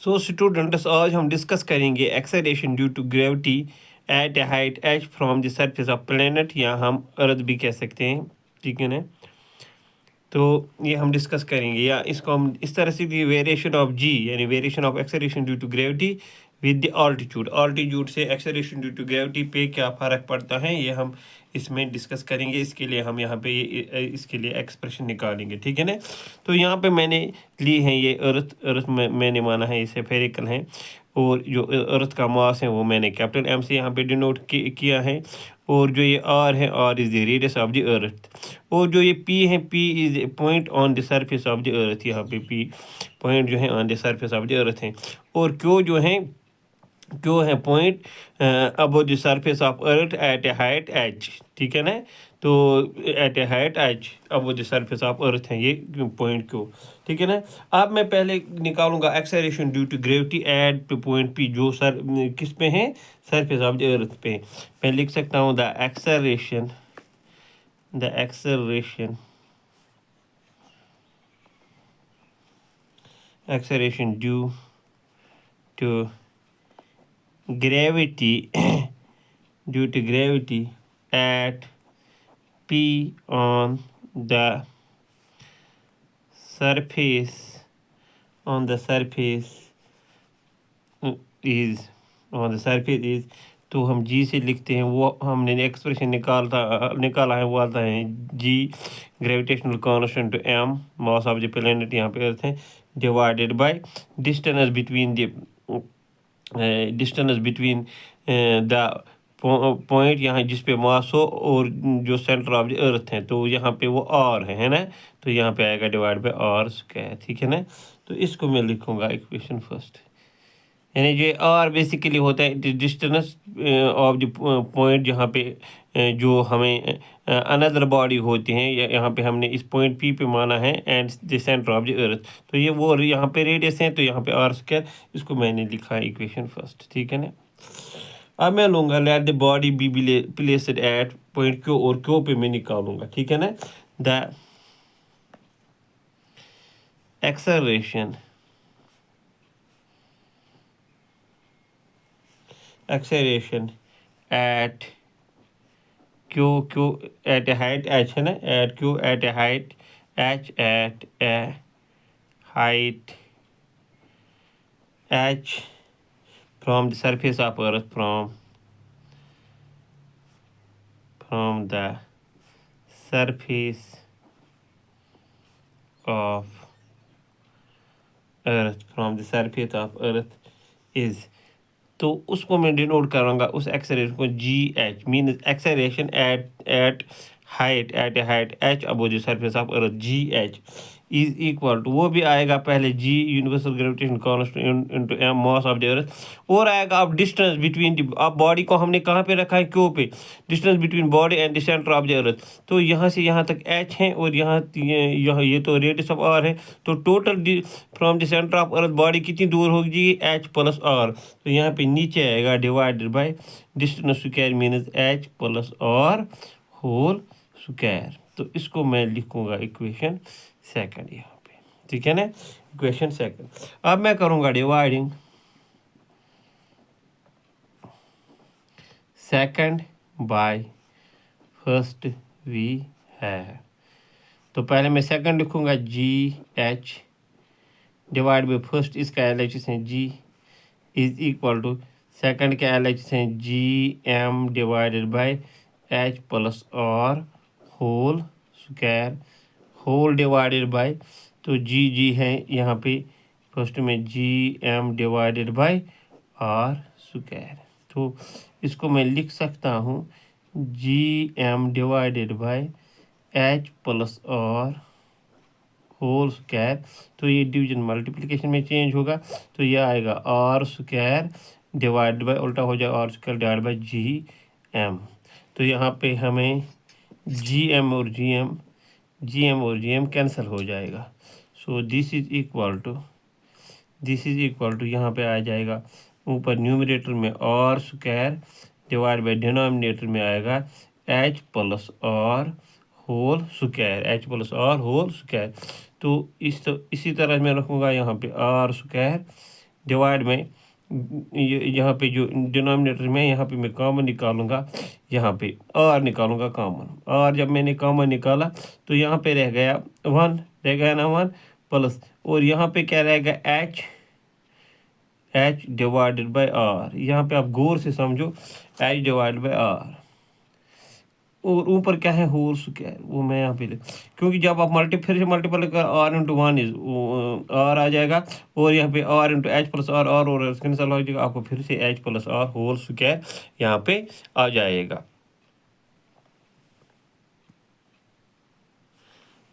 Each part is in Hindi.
सो स्टूडेंट्स, आज हम डिस्कस करेंगे acceleration due to gravity at a height H from the surface of planet, या हम अर्थ भी कह सकते हैं, ठीक है ना। तो ये हम डिस्कस करेंगे, या इसको हम इस तरह से भी वेरिएशन ऑफ जी यानी variation of acceleration due to gravity with the altitude से एक्सेलरेशन ड्यू टू ग्रेविटी पे क्या फ़र्क पड़ता है, ये हम इसमें डिस्कस करेंगे। इसके लिए हम यहाँ पे इसके लिए एक्सप्रेशन निकालेंगे, ठीक है ना। तो यहाँ पे मैंने ली है ये अर्थ में मैंने माना है इसे फेरिकल है, और जो अर्थ का मास है वो मैंने कैपिटल एम से यहाँ पे डिनोट किया है। और जो ये आर है, R is the radius of the earth. और जो ये पी है, P is a point on the surface of the earth. यहाँ पे पी पॉइंट जो है on the surface of the earth है। और क्यों है point above the surface of earth at a height H, ठीक है ना। तो at a height H above the surface of earth है ये पॉइंट क्यों, ठीक है ना। अब मैं पहले निकालूंगा acceleration due to gravity at to point P, जो किस पे है, सरफेस ऑफ द अर्थ पे। मैं लिख सकता हूँ the acceleration due to gravity at P on the surface is तो हम जी से लिखते हैं, वो हमने एक्सप्रेशन निकाला है, वो आता है G gravitational constant to M mass of the planet, यहाँ पे अर्थ है, divided by distance between the point यहाँ जिस पे मास हो और जो सेंटर ऑफ द अर्थ है, तो यहाँ पे वो आर है ना। तो यहाँ पे आएगा डिवाइड बाय आर स्क्वायर, ठीक है ना। तो इसको मैं लिखूंगा इक्वेशन फर्स्ट, यानी जो आर बेसिकली होता है डिस्टेंस ऑफ द पॉइंट जहाँ पे जो हमें अनदर बॉडी होती हैं, यहाँ पे हमने इस पॉइंट पी पे माना है and the centre of the earth. तो ये वो यहाँ पे रेडियस है, तो यहाँ पे आर स्क्वायर, इसको मैंने लिखा है इक्वेशन फर्स्ट, ठीक है ना। अब मैं लूँगा let the body be placed at point Q, और क्यू पे मैं निकालूंगा, ठीक है ना। The acceleration at Q at a height h है ना, at Q at a height h at a height H from the surface of earth from the surface of earth is, तो उसको मैं डिनोट करूँगा उस एक्सेलरेशन को g h, mean acceleration at height h above the surface of earth, G H is equal to, वो भी आएगा पहले G universal gravitation constant into M mass of the earth, और आएगा अब डिस्टेंस बिटवीन अब बॉडी को हमने कहाँ पे रखा है, क्यू पे, distance between body and the centre of the earth. तो यहाँ से यहाँ तक एच है, और यहाँ ये तो रेडियस ऑफ आर है। तो total from the centre of earth body कितनी दूर होगी, एच प्लस आर। तो यहाँ पे नीचे आएगा divided by distance square minus H plus are whole square. तो इसको मैं लिखूंगा इक्वेशन सेकंड यहाँ पे, ठीक है ना, इक्वेशन सेकंड। अब मैं करूँगा डिवाइडिंग सेकंड बाय फर्स्ट वी है। तो पहले मैं सेकंड लिखूंगा g H divide by first, इसका एल एच है g is equal to second का एल एच है g M divided by H plus are whole square, whole divided by, तो जी है यहाँ पे फर्स्ट में g M divided by R square. तो इसको मैं लिख सकता हूँ g M divided by H plus are whole square. तो ये डिवीजन मल्टीप्लिकेशन में चेंज होगा, तो ये आएगा आर स्क्वायर डिवाइड बाई, उल्टा हो जाएगा R square divide by g M. तो यहाँ पे हमें जी एम और जी एम कैंसिल हो जाएगा। So this is equal to यहाँ पे आ जाएगा ऊपर न्यूमरेटर में R square divide by denominator में आएगा H plus are whole square. तो इसी तरह मैं रखूँगा यहाँ पे आर स्क्वायर डिवाइड में यहाँ पे जो डिनोमिनेटर में यहाँ पे मैं कॉमन निकालूंगा, यहाँ पे आर निकालूंगा कॉमन। आर जब मैंने कॉमन निकाला तो यहाँ पे रह गया 1, रह गया ना 1 प्लस, और यहाँ पे क्या रहेगा एच डिवाइडेड बाई आर। यहाँ पे आप गौर से समझो, एच डिवाइड बाई आर, और ऊपर क्या है होल स्क्वायर, वो मैं यहाँ पे क्योंकि जब आप फिर से मल्टीपल कर आर इंटू 1 इज आर आ जाएगा, और यहाँ पे R into H plus R, और कैंसिल हो जाएगा, आपको फिर से H plus are whole square यहाँ पे आ जाएगा।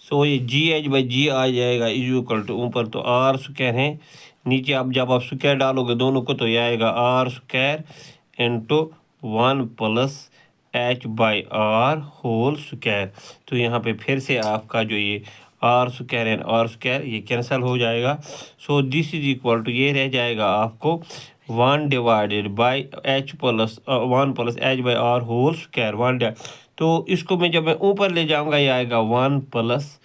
सो ये जी एच बाई जी आ जाएगा इज इक्वल टू, ऊपर तो आर स्क्वायर है, नीचे आप जब आप स्क्वायर डालोगे दोनों को तो ये आएगा r square into 1 plus h by r whole square. तो यहाँ पे फिर से आपका जो ये r square and r square ये कैंसिल हो जाएगा। So this is equal to, ये रह जाएगा आपको 1 divided by H plus 1 plus h by r whole square 1। तो इसको मैं जब मैं ऊपर ले जाऊंगा ये आएगा 1 plus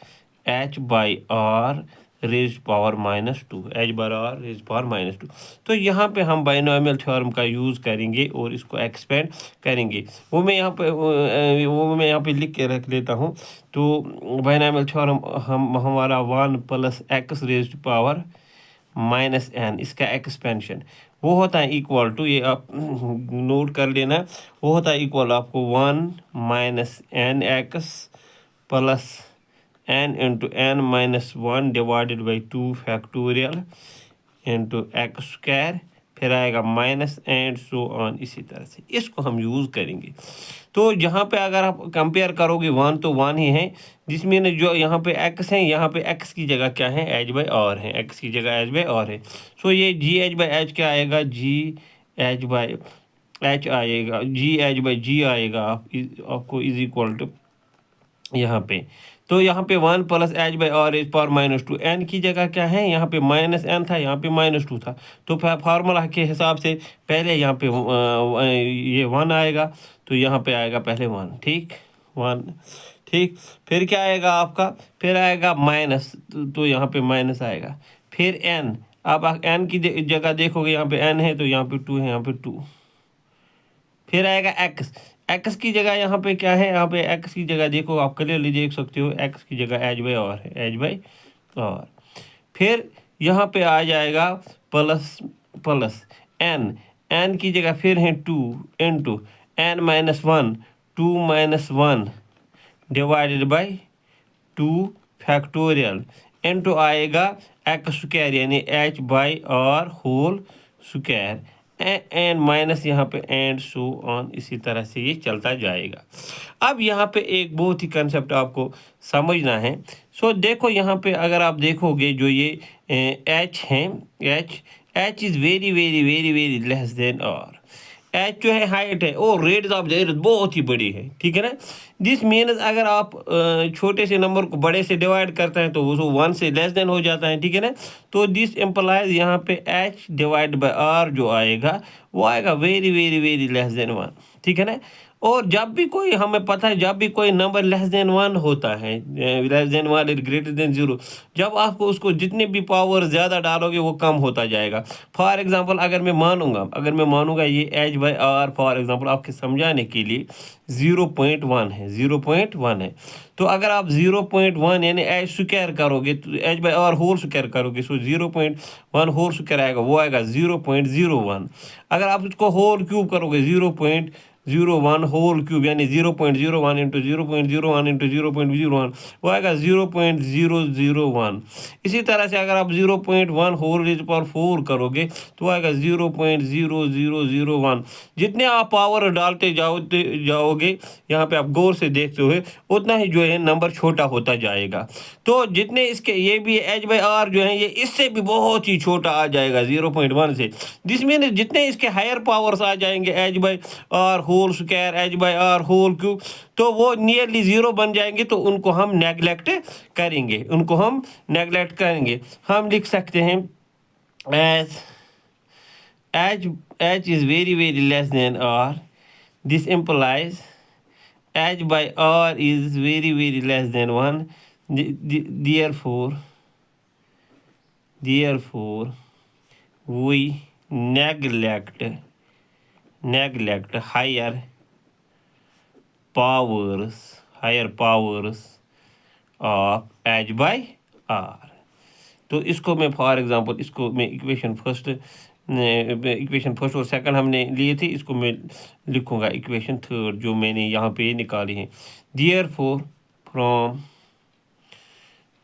h by r raise power -2, h bar r raise power -2। तो यहाँ पे हम बाइनोमियल थ्योरम का यूज़ करेंगे और इसको एक्सपेंड करेंगे। वो मैं यहाँ पे लिख के रख लेता हूँ। तो बाइनोमियल थ्योरम हमारा 1 plus x raise power -n, इसका एक्सपेंशन वो होता है इक्वल टू, ये आप नोट कर लेना, वो होता है इक्वल आपको 1 minus n x plus n into n minus 1 divided by 2 factorial into x square, फिर आएगा माइनस एंड सो ऑन, इसी तरह से इसको हम यूज़ करेंगे। तो यहाँ पे अगर आप कंपेयर करोगे 1 तो 1 ही है, जिसमें जो यहाँ पे x है, यहाँ पे x की जगह क्या है, एच बाई आर है, x की जगह एच बाई आर है। सो ये जी एच बाई एच क्या आएगा, जी एच बाई एच आएगा, जी एच बाई जी आएगा आपको इज इक्वल टू यहाँ पे। तो यहाँ पे 1 plus h by r is power -2, n की जगह क्या है, यहाँ पे -n था, यहाँ पे -2 था, तो फार्मूला के हिसाब से पहले यहाँ पे ये 1 आएगा, तो यहाँ पे आएगा पहले 1, ठीक 1, ठीक। फिर क्या आएगा आपका, फिर आएगा माइनस, तो यहाँ पे माइनस आएगा, फिर n, अब n की जगह देखोगे यहाँ पे n है तो यहाँ पे 2 है, यहाँ पे 2, फिर आएगा x, x की जगह यहाँ पे क्या है, यहाँ पे x की जगह देखो, आप क्लियरली देख सकते हो, x की जगह एच बाई आर है, एच बाई आर। फिर यहाँ पे आ जाएगा प्लस प्लस n की जगह फिर है 2 into n minus 1, 2 minus 1 divided by 2 factorial into आएगा एक्स स्क्वायर यानी h by r whole square, and minus यहाँ पे एंड सो ऑन, इसी तरह से ये चलता जाएगा। अब यहाँ पे एक बहुत ही कंसेप्ट आपको समझना है। सो देखो यहाँ पे अगर आप देखोगे जो ये एच है, h is very very very very less than r. H जो है हाइट है और रेट ऑफ द बहुत ही बड़ी है, ठीक है ना। दिस मीन्स अगर आप छोटे से नंबर को बड़े से डिवाइड करते हैं तो वो 1 से लेस देन हो जाता है, ठीक है ना। तो दिस एम्प्लाइज यहाँ पे एच डिवाइड बाई आर जो आएगा वो आएगा very very very less then 1, ठीक है ना। और जब भी कोई, हमें पता है जब भी कोई नंबर लेस देन 1 होता है, लेस देन 1 ग्रेटर देन 0, जब आपको उसको जितने भी पावर ज़्यादा डालोगे वो कम होता जाएगा। फॉर एग्जांपल अगर मैं मानूंगा ये h by r for example आपके समझाने के लिए 0.1 है, 0.1 है, तो अगर आप 0.1 यानी एच स्क्वायर करोगे तो h by r whole square करोगे, सो 0.1 होल स्क्वायर आएगा, वो आएगा 0.01। अगर आप इसको होल क्यूब करोगे 0.01 होल क्यूब यानी 0.01 इंटू 0.01 इंटू 0.01, वो आएगा 0.001। इसी तरह से अगर आप 0.1 होल रेज पावर 4 करोगे तो आएगा 0.0001। जितने आप पावर डालते जाओगे यहाँ पे आप गौर से देखते हुए, उतना ही जो है नंबर छोटा होता जाएगा। तो जितने इसके ये भी एच बाई आर जो है ये इससे भी बहुत ही छोटा आ जाएगा 0.1 से, जिसमें जितने इसके हायर पावर्स आ जाएंगे h by r whole square, h by r whole cube, तो वो नियरली 0 बन जाएंगे, तो उनको हम नेगलेक्ट करेंगे, हम लिख सकते हैं as h is very very less than r. This implies h by r is very very less than 1. Therefore we neglect higher powers of h by r। तो इसको मैं फॉर एग्जांपल इसको मैं इक्वेशन फर्स्ट और सेकंड हमने लिए थे, इसको मैं लिखूंगा इक्वेशन थर्ड जो मैंने यहाँ पे निकाली है। Therefore from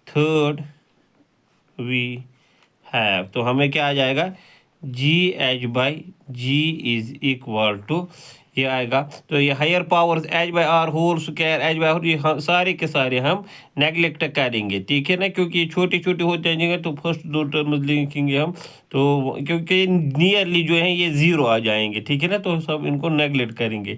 third we have, तो हमें क्या आ जाएगा, जी H by ji is equal to ये आएगा। तो ये higher powers h by r whole square h by r, ये सारे के सारे हम नेग्लेक्ट करेंगे, ठीक है ना, क्योंकि छोटे छोटे होते जाएंगे तो फर्स्ट दो टर्म्स लिखेंगे हम, तो क्योंकि नियरली जो है ये ज़ीरो आ जाएंगे, ठीक है ना, तो सब इनको नेग्लेक्ट करेंगे।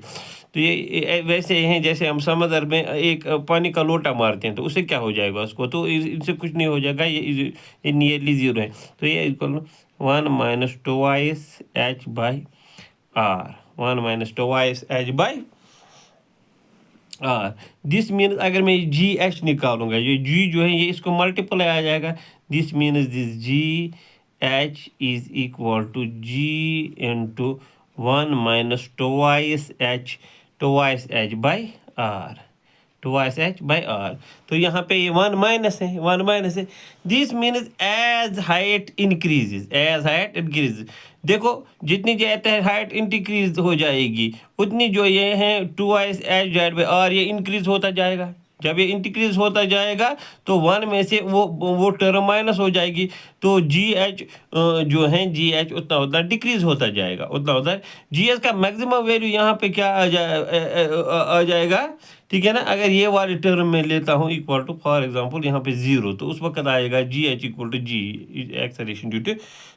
तो ये वैसे हैं जैसे हम समंदर में एक पानी का लोटा मारते हैं, तो उससे क्या हो जाएगा उसको, तो इससे कुछ नहीं हो जाएगा, ये नियरली ज़ीरो है। तो ये equal 1 minus twice H by r, 1 minus twice H by r. This means अगर मैं जी एच निकालूंगा, ये जी जो है ये इसको मल्टीप्लाई आ जाएगा, this means this ji H is equal to ji into 1 minus twice H by r, twice H by are. तो यहाँ पे ये 1 माइनस है, this means as height increases, देखो जितनी जाते हैं हाइट इंक्रीज हो जाएगी, उतनी जो ये है twice h divide by r ये इंक्रीज होता जाएगा। जब ये इंक्रीज होता जाएगा तो 1 में से वो टर्म माइनस हो जाएगी, तो जी एच जो है जी एच उतना डिक्रीज होता जाएगा, उतना जी एच का मैक्सिमम वैल्यू यहाँ पे क्या आ जाएगा, ठीक है ना। अगर ये वाली टर्म में लेता हूँ इक्वल टू फॉर एग्जांपल यहाँ पे 0, तो उस वक्त आएगा g h equal to g acceleration due to.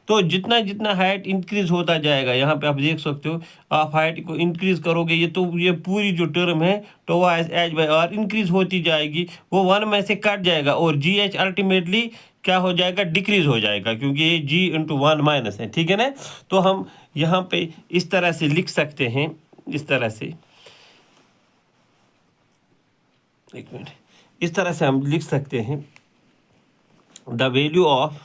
तो जितना जितना हाइट इंक्रीज होता जाएगा, यहाँ पे आप देख सकते हो, आप हाइट को इंक्रीज करोगे ये तो ये पूरी जो टर्म है twice H by r increase होती जाएगी, वो 1 में से कट जाएगा और जी एच अल्टीमेटली क्या हो जाएगा, डिक्रीज हो जाएगा, क्योंकि ये जी इंटू 1 माइनस है, ठीक है ना। तो हम यहाँ पे इस तरह से लिख सकते हैं, इस तरह से, एक मिनट, इस तरह से हम लिख सकते हैं द वैल्यू ऑफ,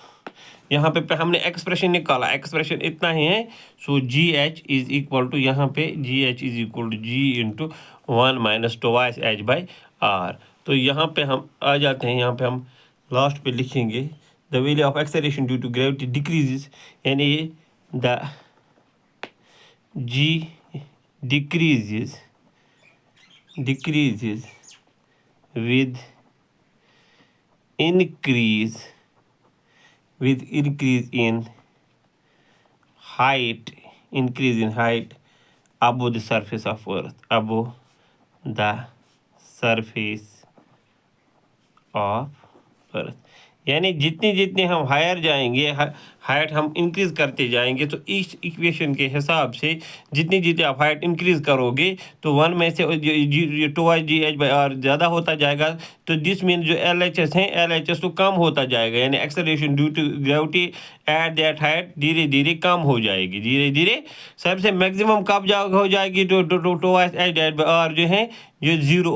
यहाँ पे हमने एक्सप्रेशन निकाला, एक्सप्रेशन इतना ही है, so G H is equal to, यहाँ पे G H is equal to ji into 1 minus twice H by are. तो यहाँ पे हम आ जाते हैं, यहाँ पे हम लास्ट पे लिखेंगे the value of acceleration due to gravity decreases, यानी the G decreases with increase in height, above the surface of earth, above the surface of earth। यानी जितनी जितनी हम हायर जाएंगे, हाइट हम इंक्रीज करते जाएंगे, तो इस इक्वेशन के हिसाब से जितनी जितनी आप हाइट इंक्रीज करोगे तो 1 में से twice g H by r ज़्यादा होता जाएगा, तो दिस मीन जो एल एच एस है, एल एच एस तो कम होता जाएगा, यानी acceleration due to gravity at that height धीरे धीरे कम हो जाएगी, धीरे धीरे सबसे मैक्सिमम कब हो जाएगी, तो ट्वाइस एच बाई आर जो है ये 0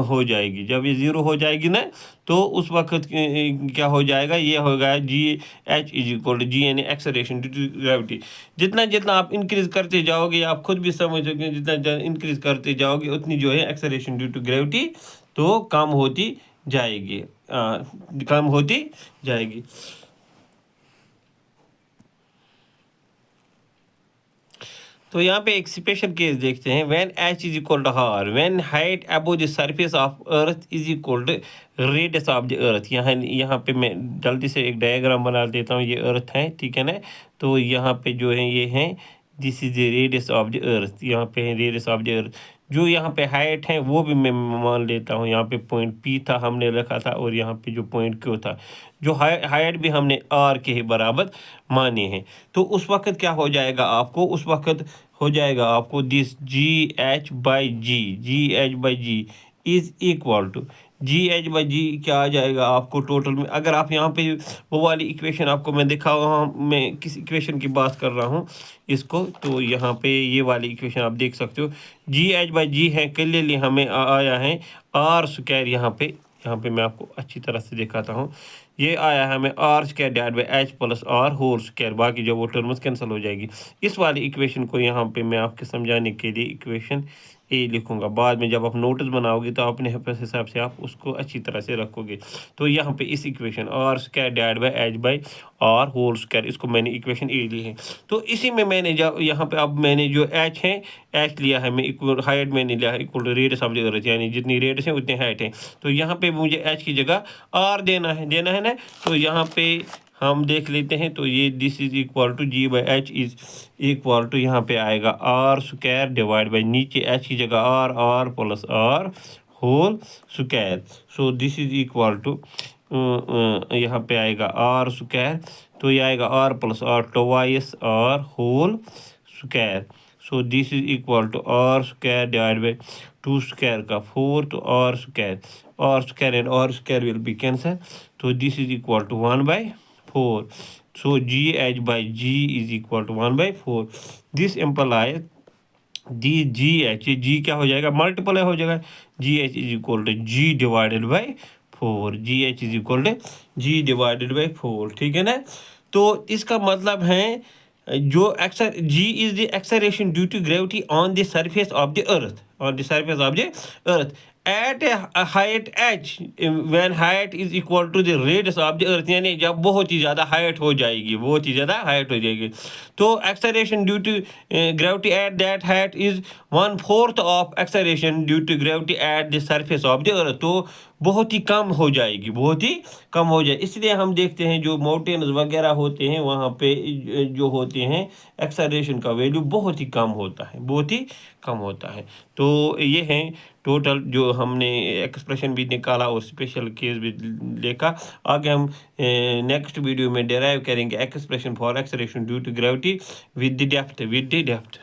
हो जाएगी। जब ये 0 हो जाएगी ना, तो उस वक्त क्या हो जाएगा, ये होगा G H is equal to G यानी एक्सेलरेशन ड्यू टू ग्रेविटी। जितना जितना आप इंक्रीज करते जाओगे, आप खुद भी समझोगे, जितना इंक्रीज करते जाओगे उतनी जो है एक्सेलरेशन ड्यू टू ग्रेविटी तो कम होती जाएगी, तो यहाँ पे एक स्पेशल केस देखते हैं, when h is equal to r, when height above the surface of earth is equal to radius of the earth. यहाँ पे मैं जल्दी से एक डायग्राम बना देता हूँ, ये अर्थ है, ठीक है ना। तो यहाँ पे जो है ये है, this is the radius of the earth, यहाँ पे है रेडियस ऑफ द अर्थ। जो यहाँ पे हाइट है वो भी मैं मान लेता हूँ, यहाँ पे पॉइंट P था हमने रखा था, और यहाँ पे जो पॉइंट Q था, जो हाइट भी हमने R के ही बराबर माने हैं। तो उस वक्त क्या हो जाएगा आपको, उस वक्त हो जाएगा आपको this ji H by ji is equal to G H by G क्या आ जाएगा आपको टोटल में। अगर आप यहाँ पे वो वाली इक्वेशन आपको मैं दिखा रहा हूँ, मैं किस इक्वेशन की बात कर रहा हूँ इसको, तो यहाँ पे ये वाली इक्वेशन आप देख सकते हो, जी एच बाई जी है, क्लियरली हमें आया है आर स्क्वायर। यहाँ पे मैं आपको अच्छी तरह से दिखाता हूँ, ये आया हमें r square divide by H plus are whole square, बाकी जो वो टर्म्स कैंसिल हो जाएगी। इस वाली इक्वेशन को यहाँ पे मैं आपके समझाने के लिए इक्वेशन ए लिखूंगा। बाद में जब आप नोट्स बनाओगे तो अपने हिसाब से आप उसको अच्छी तरह से रखोगे। तो यहाँ पे इस equation r square divide by h by r whole square, इसको मैंने इक्वेशन ए ली है। तो इसी में मैंने जब यहाँ पे अब मैंने जो एच है, एच लिया है मैं इक्वल, हाइट मैंने लिया है equal to radius of the earth, यानी जितनी रेडियस है उतनी हाइट है। तो यहाँ पे मुझे एच की जगह आर देना है ना। तो यहाँ पे हम देख लेते हैं। तो ये this is equal to g by h is equal to यहाँ पे आएगा आर स्क्वायर डिवाइड बाई नीचे एच की जगह r plus are whole square. So this is equal to यहाँ पे आएगा आर स्क्वायर, तो ये आएगा r plus r twice r whole square. So this is equal to r square divide by 2 square का 4, तो r square and r square will be cancel. तो this is equal to 1/4। So G H by ji is equal to 1/4। This implies G H, G क्या हो जाएगा, मल्टीपल हो जाएगा। जी H is equal to G divided by 4, G H is equal to G divided by 4, ठीक है ना। तो इसका मतलब है जो G is the acceleration due to gravity on the surface of the earth, at a height H, when height is equal to the radius of the earth, यानी जब बहुत ही ज़्यादा हाइट हो जाएगी, तो acceleration due to gravity at that height is 1/4 of acceleration due to gravity at the surface of the earth. तो बहुत ही कम हो जाएगी, इसलिए हम देखते हैं जो माउंटेन्स वगैरह होते हैं वहाँ पे जो होते हैं एक्सेलरेशन का वैल्यू बहुत ही कम होता है। तो ये है टोटल जो हमने एक्सप्रेशन भी निकाला और स्पेशल केस भी देखा। आगे हम नेक्स्ट वीडियो में डेराइव करेंगे expression for acceleration due to gravity with the depth.